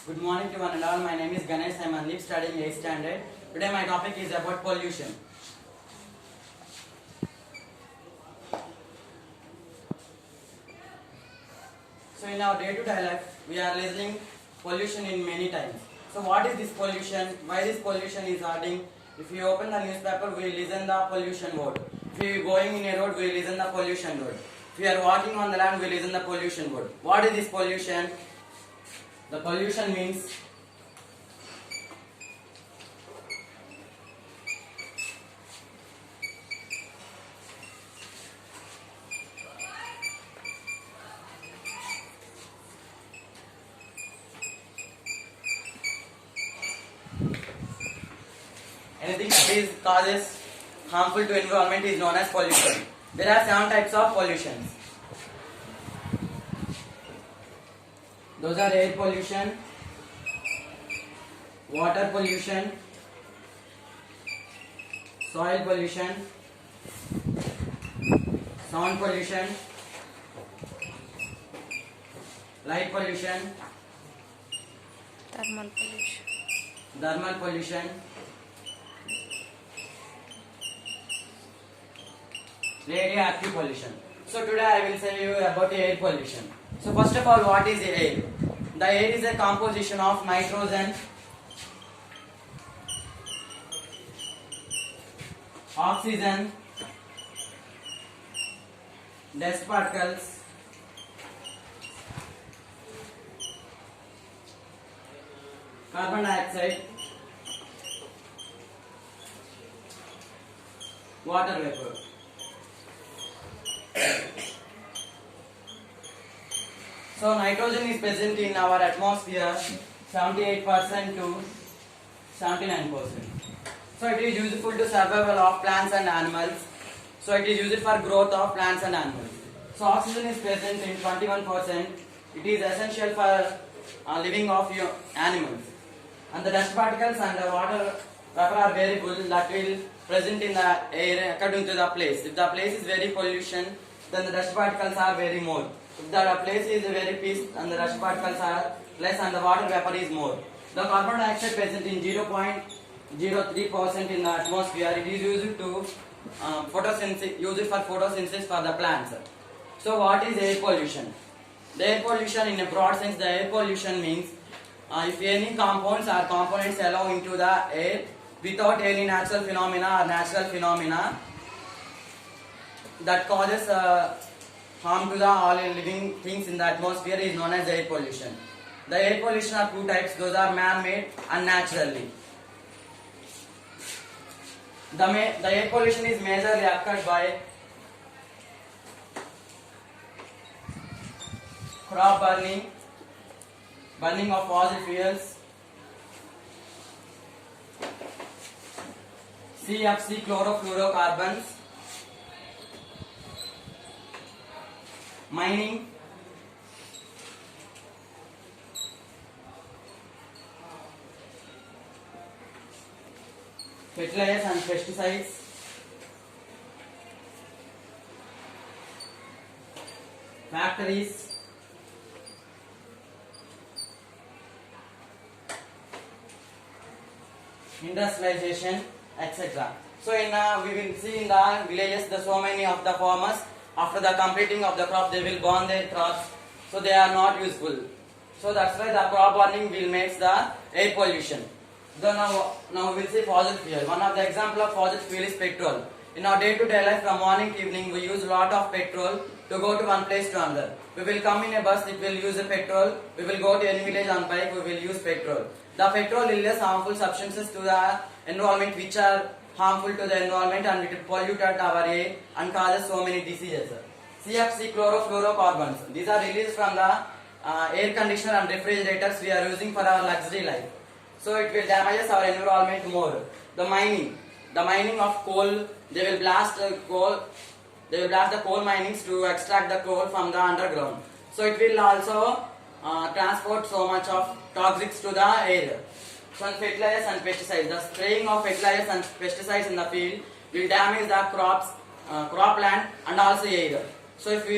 Good morning to one and all. My name is Ganesh. I am Mandeep studying 8th standard. Today my topic is about pollution. So in our day-to-day life, we are listening pollution in many times. So what is this pollution? Why this pollution is happening? If you open the newspaper, we listen the pollution word. If you are going in a road, we listen the pollution word. If you are walking on the land, we listen the pollution word. What is this pollution? The pollution means anything that is causes harmful to environment is known as pollution. There are 7 types of pollutions. Those are air pollution, water pollution, soil pollution, sound pollution, light pollution, thermal pollution, radioactive pollution. So today I will say you about air pollution. So first of all, what is air? The air is a composition of nitrogen, oxygen, dust particles, carbon dioxide, water vapor. So nitrogen is present in our atmosphere 78% to 79%. So it is useful to survival of plants and animals. So it is used for growth of plants and animals. So oxygen is present in 21%. It is essential for living of animals. And the dust particles and the water vapor are very good that will present in the air according to the place. If the place is very pollution, then the dust particles are very more. If the place is very peace and the dust particles are less and the water vapor is more. The carbon dioxide present in 0.03% in the atmosphere. It is used to photosynthesis, used for photosynthesis for the plants. So what is air pollution? The air pollution in a broad sense, the air pollution means if any compounds or components allow into the air without any natural phenomena or natural phenomena that causes harm to the all living things in the atmosphere is known as air pollution. The air pollution are 2 types, those are man-made and naturally. The air pollution is majorly occurred by crop burning, burning of fossil fuels, CFC chlorofluorocarbons, mining, fertilizers and pesticides, factories, industrialization, etc. So we will see in the villages so many of the farmers after the completing of the crop they will burn their crops, so they are not useful. So that's why the crop burning will make the air pollution. So now we will see fossil fuel. One of the example of fossil fuel is petrol. In our day-to-day life, from morning to evening, we use a lot of petrol to go to one place to another. We will come in a bus, it will use a petrol. We will go to any village on bike, we will use petrol. The petrol releases harmful substances to the environment which are harmful to the environment and it polluted our air and causes so many diseases. CFC chlorofluorocarbons. These are released from the air conditioner and refrigerators we are using for our luxury life. So it will damage our environment more. The mining of coal, they will blast the coal minings to extract the coal from the underground. So it will also transport so much of toxics to the air. So fertilizers and pesticides. The spraying of fertilizers and pesticides in the field will damage the crops, cropland and also air. So if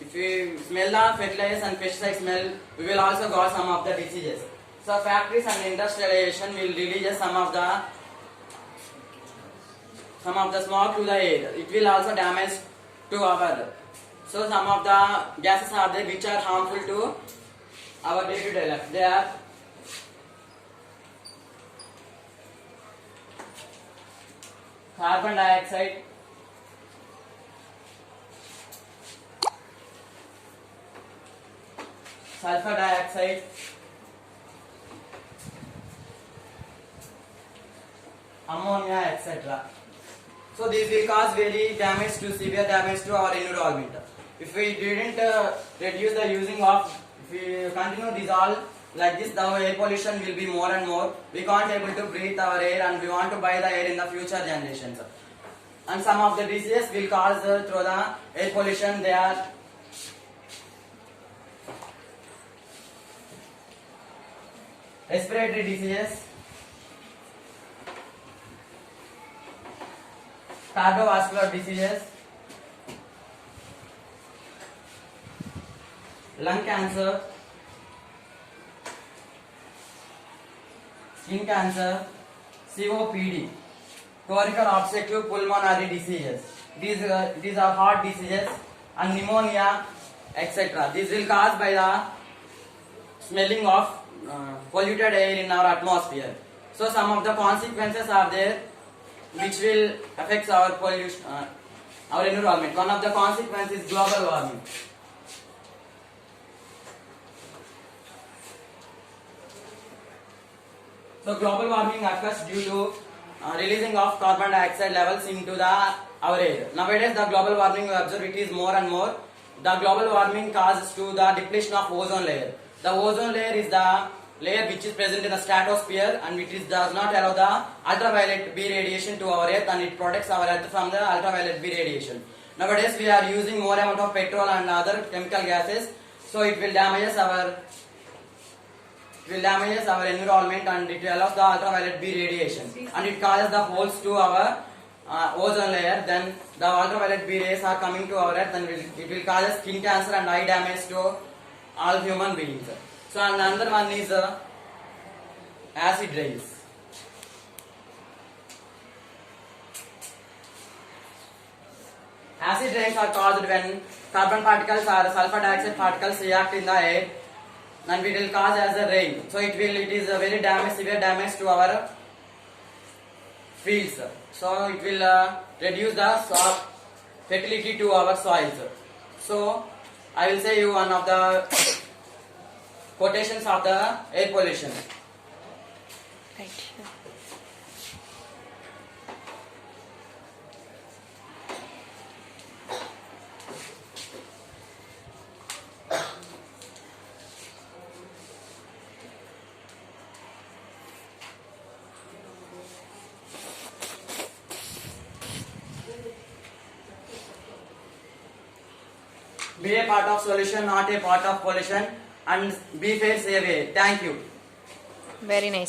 if we smell the fertilizers and pesticide smell, we will also got some of the diseases. So factories and industrialization will release some of the smoke to the air. It will also damage to our. So some of the gases are there which are harmful to our day-to-day life. They are carbon dioxide, sulfur dioxide, ammonia, etc. So these will cause very severe damage to our environment. If we didn't reduce the using of, if we continue this all like this, the air pollution will be more and more. We can't able to breathe our air, and we want to buy the air in the future generations. And some of the diseases will cause through the air pollution. They are respiratory diseases, cardiovascular diseases, lung cancer, skin cancer, COPD, chronic obstructive pulmonary diseases. These are heart diseases, and pneumonia, etc. These will caused by the smelling of polluted air in our atmosphere. So some of the consequences are there which will affect our pollution, our environment. One of the consequences is global warming. So global warming occurs due to releasing of carbon dioxide levels into our air. Nowadays the global warming we observe it is more and more. The global warming causes to the depletion of ozone layer. The ozone layer is the layer which is present in the stratosphere, and it does not allow the ultraviolet B radiation to our earth, and it protects our earth from the ultraviolet B radiation. Nowadays we are using more amount of petrol and other chemical gases, so it will damage our environment, and it allows the ultraviolet B radiation, and it causes the holes to our ozone layer. Then the ultraviolet B rays are coming to our earth, and it will cause skin cancer and eye damage to all human beings. So another one is acid rains. Acid rains are caused when carbon particles or sulfur dioxide particles react in the air, and it will cause as a rain. So it is a very severe damage to our fields. So it will reduce the fertility to our soils. So I will say you one of the quotations of the air pollution. Right. Sure. Be a part of solution, not a part of pollution, and be fair, save air. Thank you. Very nice.